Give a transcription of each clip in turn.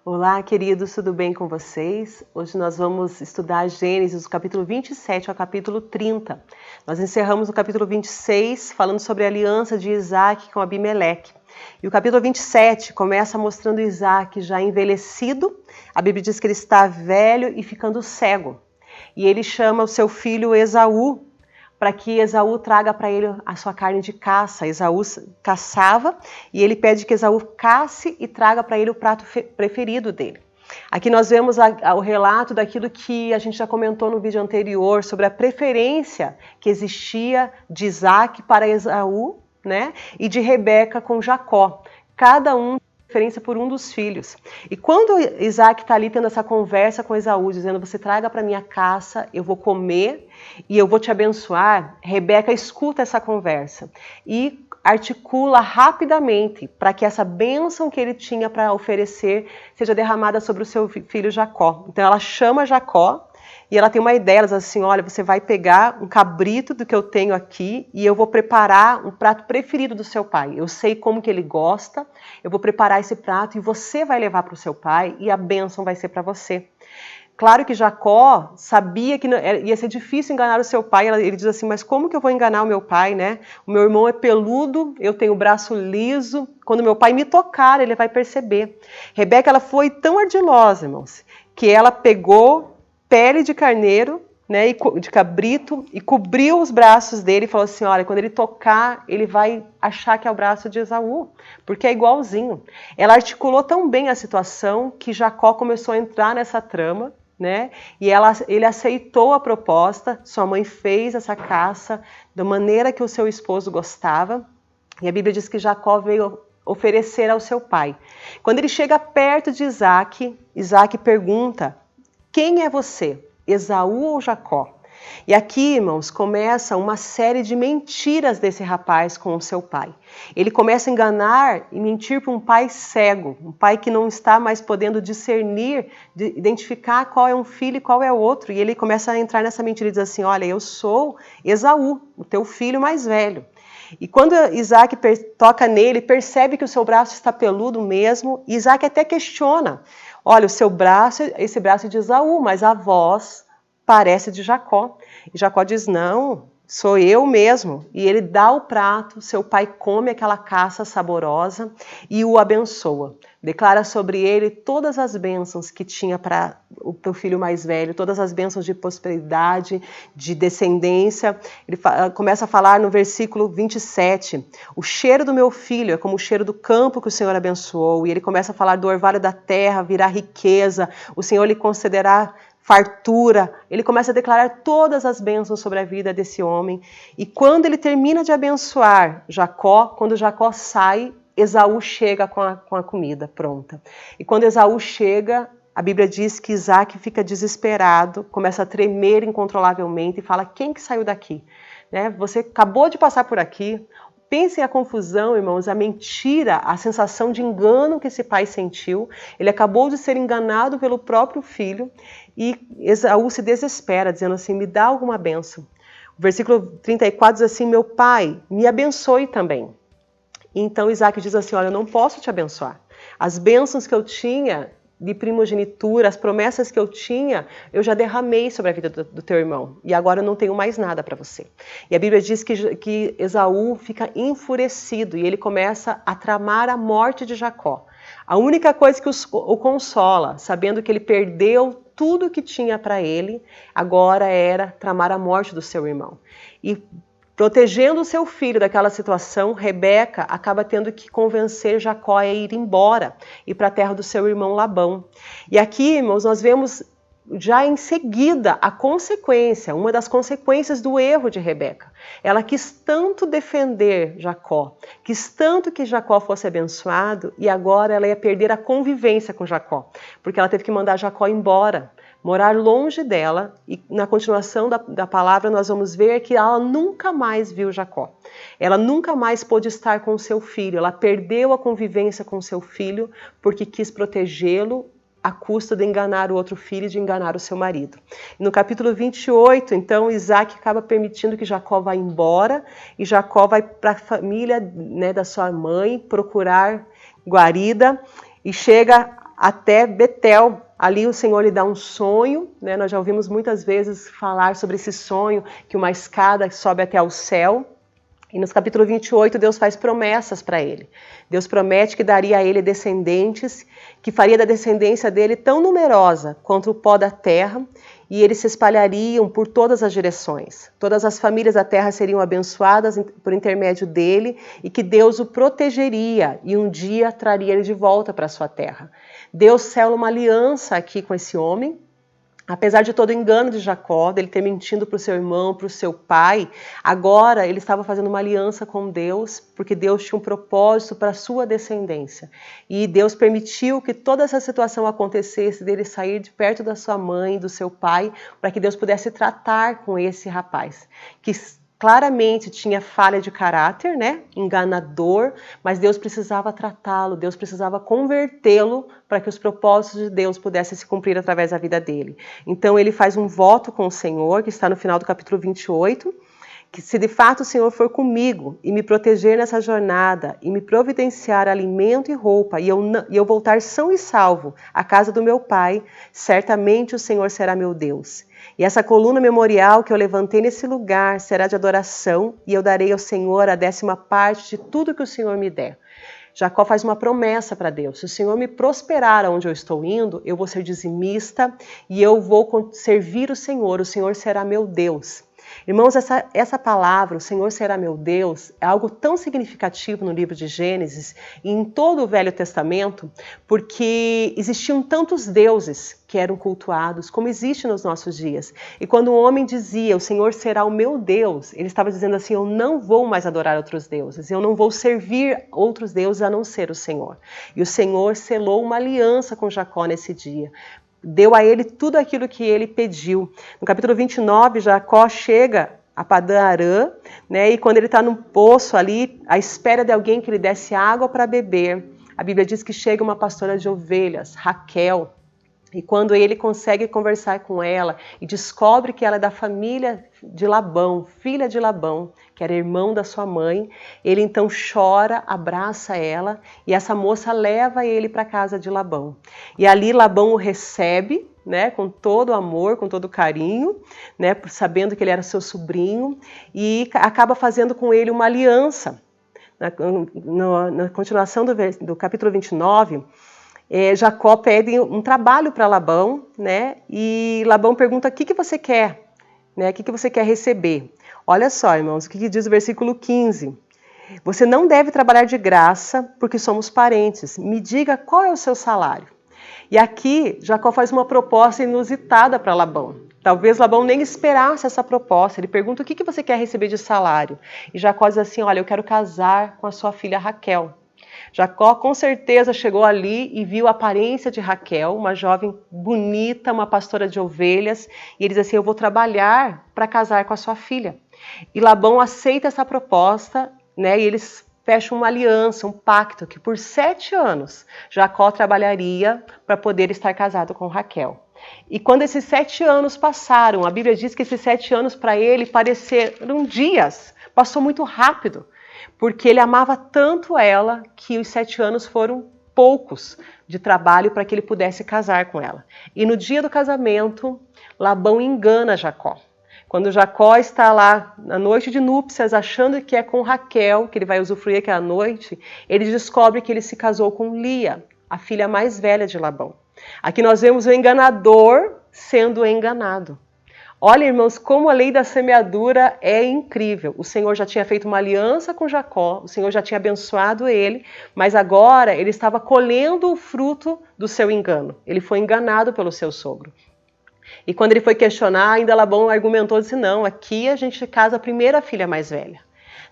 Olá, queridos, tudo bem com vocês? Hoje nós vamos estudar Gênesis, do capítulo 27 ao capítulo 30. Nós encerramos o capítulo 26 falando sobre a aliança de Isaac com Abimeleque. E o capítulo 27 começa mostrando Isaac já envelhecido. A Bíblia diz que ele está velho e ficando cego. E ele chama o seu filho Esaú, para que Esaú traga para ele a sua carne de caça. Esaú caçava e ele pede que Esaú casse e traga para ele o prato preferido dele. Aqui nós vemos o relato daquilo que a gente já comentou no vídeo anterior, sobre a preferência que existia de Isaac para Esaú, né, e de Rebeca com Jacó. Cada um preferência por um dos filhos. E quando Isaac está ali tendo essa conversa com Esaú, dizendo, você traga para minha caça, eu vou comer e eu vou te abençoar, Rebeca escuta essa conversa e articula rapidamente para que essa bênção que ele tinha para oferecer seja derramada sobre o seu filho Jacó. Então ela chama Jacó e ela tem uma ideia, ela diz assim, olha, você vai pegar um cabrito do que eu tenho aqui e eu vou preparar um prato preferido do seu pai. Eu sei como que ele gosta, eu vou preparar esse prato e você vai levar para o seu pai e a bênção vai ser para você. Claro que Jacó sabia que ia ser difícil enganar o seu pai. Ele diz assim, mas como que eu vou enganar o meu pai, né? O meu irmão é peludo, eu tenho o braço liso. Quando meu pai me tocar, ele vai perceber. Rebeca, ela foi tão ardilosa, irmãos, que ela pegou pele de carneiro, né, de cabrito, e cobriu os braços dele e falou assim, olha, quando ele tocar, ele vai achar que é o braço de Esaú, porque é igualzinho. Ela articulou tão bem a situação que Jacó começou a entrar nessa trama, né, e ele aceitou a proposta, sua mãe fez essa caça da maneira que o seu esposo gostava, e a Bíblia diz que Jacó veio oferecer ao seu pai. Quando ele chega perto de Isaac, Isaac pergunta, quem é você, Esaú ou Jacó? E aqui, irmãos, começa uma série de mentiras desse rapaz com o seu pai. Ele começa a enganar e mentir para um pai cego, um pai que não está mais podendo discernir, identificar qual é um filho e qual é o outro. E ele começa a entrar nessa mentira e diz assim, olha, eu sou Esaú, o teu filho mais velho. E quando Isaac toca nele, percebe que o seu braço está peludo mesmo, e Isaac até questiona, olha, o seu braço, esse braço é de Esaú, mas a voz parece de Jacó. E Jacó diz, não, sou eu mesmo. E ele dá o prato, seu pai come aquela caça saborosa e o abençoa. Declara sobre ele todas as bênçãos que tinha para o teu filho mais velho, todas as bênçãos de prosperidade, de descendência. Ele começa a falar no versículo 27, o cheiro do meu filho é como o cheiro do campo que o Senhor abençoou. E ele começa a falar do orvalho da terra, virá riqueza, o Senhor lhe concederá fartura. Ele começa a declarar todas as bênçãos sobre a vida desse homem. E quando ele termina de abençoar Jacó, quando Jacó sai, Esaú chega com a comida pronta. E quando Esaú chega, a Bíblia diz que Isaac fica desesperado, começa a tremer incontrolavelmente e fala, quem que saiu daqui? Né? Você acabou de passar por aqui. Pensem a confusão, irmãos, a mentira, a sensação de engano que esse pai sentiu. Ele acabou de ser enganado pelo próprio filho e Esaú se desespera, dizendo assim, me dá alguma bênção. O versículo 34 diz assim, meu pai, me abençoe também. Então Isaac diz assim, olha, eu não posso te abençoar. As bênçãos que eu tinha de primogenitura, as promessas que eu tinha, eu já derramei sobre a vida do teu irmão. E agora eu não tenho mais nada para você. E a Bíblia diz que Esaú fica enfurecido e ele começa a tramar a morte de Jacó. A única coisa que o consola, sabendo que ele perdeu tudo que tinha para ele, agora era tramar a morte do seu irmão. E protegendo o seu filho daquela situação, Rebeca acaba tendo que convencer Jacó a ir embora, ir para a terra do seu irmão Labão. E aqui, irmãos, nós vemos já em seguida a consequência, uma das consequências do erro de Rebeca. Ela quis tanto defender Jacó, quis tanto que Jacó fosse abençoado, e agora ela ia perder a convivência com Jacó, porque ela teve que mandar Jacó embora, morar longe dela, e na continuação da palavra nós vamos ver que ela nunca mais viu Jacó. Ela nunca mais pôde estar com o seu filho, ela perdeu a convivência com o seu filho porque quis protegê-lo à custa de enganar o outro filho e de enganar o seu marido. No capítulo 28, então, Isaac acaba permitindo que Jacó vá embora, e Jacó vai para a família, né, da sua mãe procurar guarida, e chega até Betel. Ali o Senhor lhe dá um sonho, né? Nós já ouvimos muitas vezes falar sobre esse sonho, que uma escada sobe até ao céu. E no capítulo 28, Deus faz promessas para ele. Deus promete que daria a ele descendentes, que faria da descendência dele tão numerosa quanto o pó da terra, e eles se espalhariam por todas as direções. Todas as famílias da terra seriam abençoadas por intermédio dele, e que Deus o protegeria e um dia traria ele de volta para a sua terra. Deus sela uma aliança aqui com esse homem. Apesar de todo o engano de Jacó, dele ter mentido para o seu irmão, para o seu pai, agora ele estava fazendo uma aliança com Deus, porque Deus tinha um propósito para a sua descendência. E Deus permitiu que toda essa situação acontecesse, dele sair de perto da sua mãe, do seu pai, para que Deus pudesse tratar com esse rapaz, que claramente tinha falha de caráter, né? Enganador, mas Deus precisava tratá-lo, Deus precisava convertê-lo para que os propósitos de Deus pudessem se cumprir através da vida dele. Então ele faz um voto com o Senhor, que está no final do capítulo 28, que se de fato o Senhor for comigo e me proteger nessa jornada e me providenciar alimento e roupa e eu voltar são e salvo à casa do meu pai, certamente o Senhor será meu Deus. E essa coluna memorial que eu levantei nesse lugar será de adoração e eu darei ao Senhor a 10ª parte de tudo que o Senhor me der. Jacó faz uma promessa para Deus: se o Senhor me prosperar onde eu estou indo, eu vou ser dizimista e eu vou servir o Senhor será meu Deus. Irmãos, essa palavra, o Senhor será meu Deus, é algo tão significativo no livro de Gênesis e em todo o Velho Testamento, porque existiam tantos deuses que eram cultuados, como existe nos nossos dias. E quando um homem dizia, o Senhor será o meu Deus, ele estava dizendo assim, eu não vou mais adorar outros deuses, eu não vou servir outros deuses a não ser o Senhor. E o Senhor selou uma aliança com Jacó nesse dia. Deu a ele tudo aquilo que ele pediu. No capítulo 29, Jacó chega a Padã-Arã, né, e quando ele está num poço ali, à espera de alguém que lhe desse água para beber, a Bíblia diz que chega uma pastora de ovelhas, Raquel, e quando ele consegue conversar com ela e descobre que ela é da família de Labão, filha de Labão, que era irmão da sua mãe, ele então chora, abraça ela e essa moça leva ele para a casa de Labão. E ali Labão o recebe, né, com todo amor, com todo carinho, né, sabendo que ele era seu sobrinho, e acaba fazendo com ele uma aliança. Na continuação do capítulo 29, Jacó pede um trabalho para Labão, né? E Labão pergunta: o que você quer? Né? O que você quer receber? Olha só, irmãos, o que diz o versículo 15. Você não deve trabalhar de graça, porque somos parentes. Me diga qual é o seu salário. E aqui, Jacó faz uma proposta inusitada para Labão. Talvez Labão nem esperasse essa proposta. Ele pergunta: o que você quer receber de salário? E Jacó diz assim: olha, eu quero casar com a sua filha Raquel. Jacó com certeza chegou ali e viu a aparência de Raquel, uma jovem bonita, uma pastora de ovelhas, e ele diz assim: eu vou trabalhar para casar com a sua filha. E Labão aceita essa proposta, né, e eles fecham uma aliança, um pacto, que por 7 anos Jacó trabalharia para poder estar casado com Raquel. E quando esses 7 anos passaram, a Bíblia diz que esses 7 anos para ele pareceram dias, passou muito rápido. Porque ele amava tanto ela que os 7 anos foram poucos de trabalho para que ele pudesse casar com ela. E no dia do casamento, Labão engana Jacó. Quando Jacó está lá na noite de núpcias, achando que é com Raquel, que ele vai usufruir aquela noite, ele descobre que ele se casou com Lia, a filha mais velha de Labão. Aqui nós vemos o enganador sendo enganado. Olha, irmãos, como a lei da semeadura é incrível. O Senhor já tinha feito uma aliança com Jacó, o Senhor já tinha abençoado ele, mas agora ele estava colhendo o fruto do seu engano. Ele foi enganado pelo seu sogro. E quando ele foi questionar, ainda Labão argumentou, disse: não, aqui a gente casa primeiro a filha mais velha,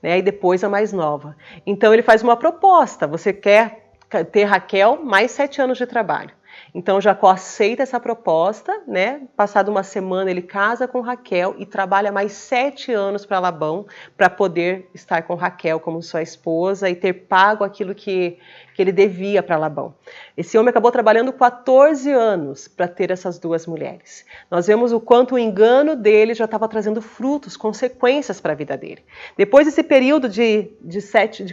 né, e depois a mais nova. Então ele faz uma proposta: você quer ter Raquel mais 7 anos de trabalho. Então Jacó aceita essa proposta, né? Passada uma semana ele casa com Raquel e trabalha mais 7 anos para Labão para poder estar com Raquel como sua esposa e ter pago aquilo que ele devia para Labão. Esse homem acabou trabalhando 14 anos para ter essas duas mulheres. Nós vemos o quanto o engano dele já estava trazendo frutos, consequências para a vida dele. Depois desse período de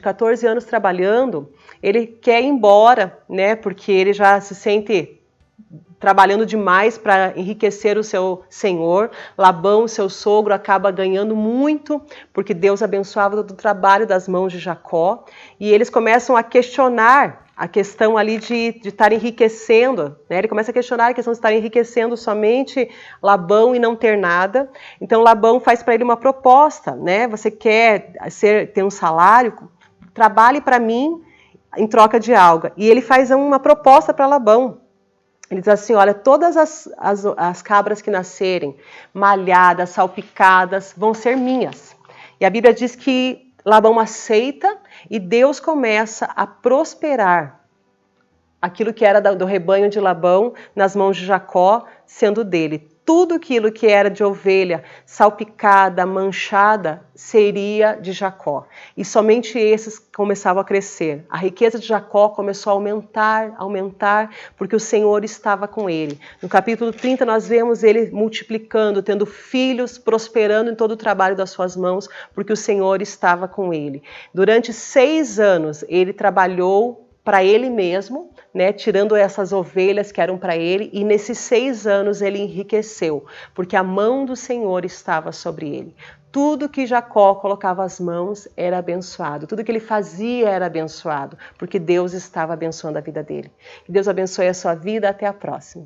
14 anos trabalhando, ele quer ir embora, né? Porque ele já se sente trabalhando demais para enriquecer o seu senhor. Labão, seu sogro, acaba ganhando muito, porque Deus abençoava todo o trabalho das mãos de Jacó. E eles começam a questionar a questão ali de estar enriquecendo, né? Ele começa a questionar a questão de estar enriquecendo somente Labão e não ter nada. Então Labão faz para ele uma proposta, né? Você quer ter um salário? Trabalhe para mim em troca de algo. E ele faz uma proposta para Labão. Ele diz assim, olha, todas as cabras que nascerem, malhadas, salpicadas, vão ser minhas. E a Bíblia diz que Labão aceita e Deus começa a prosperar aquilo que era do rebanho de Labão nas mãos de Jacó, sendo dele. Tudo aquilo que era de ovelha salpicada, manchada, seria de Jacó. E somente esses começavam a crescer. A riqueza de Jacó começou a aumentar, porque o Senhor estava com ele. No capítulo 30 nós vemos ele multiplicando, tendo filhos, prosperando em todo o trabalho das suas mãos, porque o Senhor estava com ele. Durante 6 anos ele trabalhou para ele mesmo, né, tirando essas ovelhas que eram para ele, e nesses 6 anos ele enriqueceu, porque a mão do Senhor estava sobre ele. Tudo que Jacó colocava as mãos era abençoado, tudo que ele fazia era abençoado, porque Deus estava abençoando a vida dele. Que Deus abençoe a sua vida, até a próxima.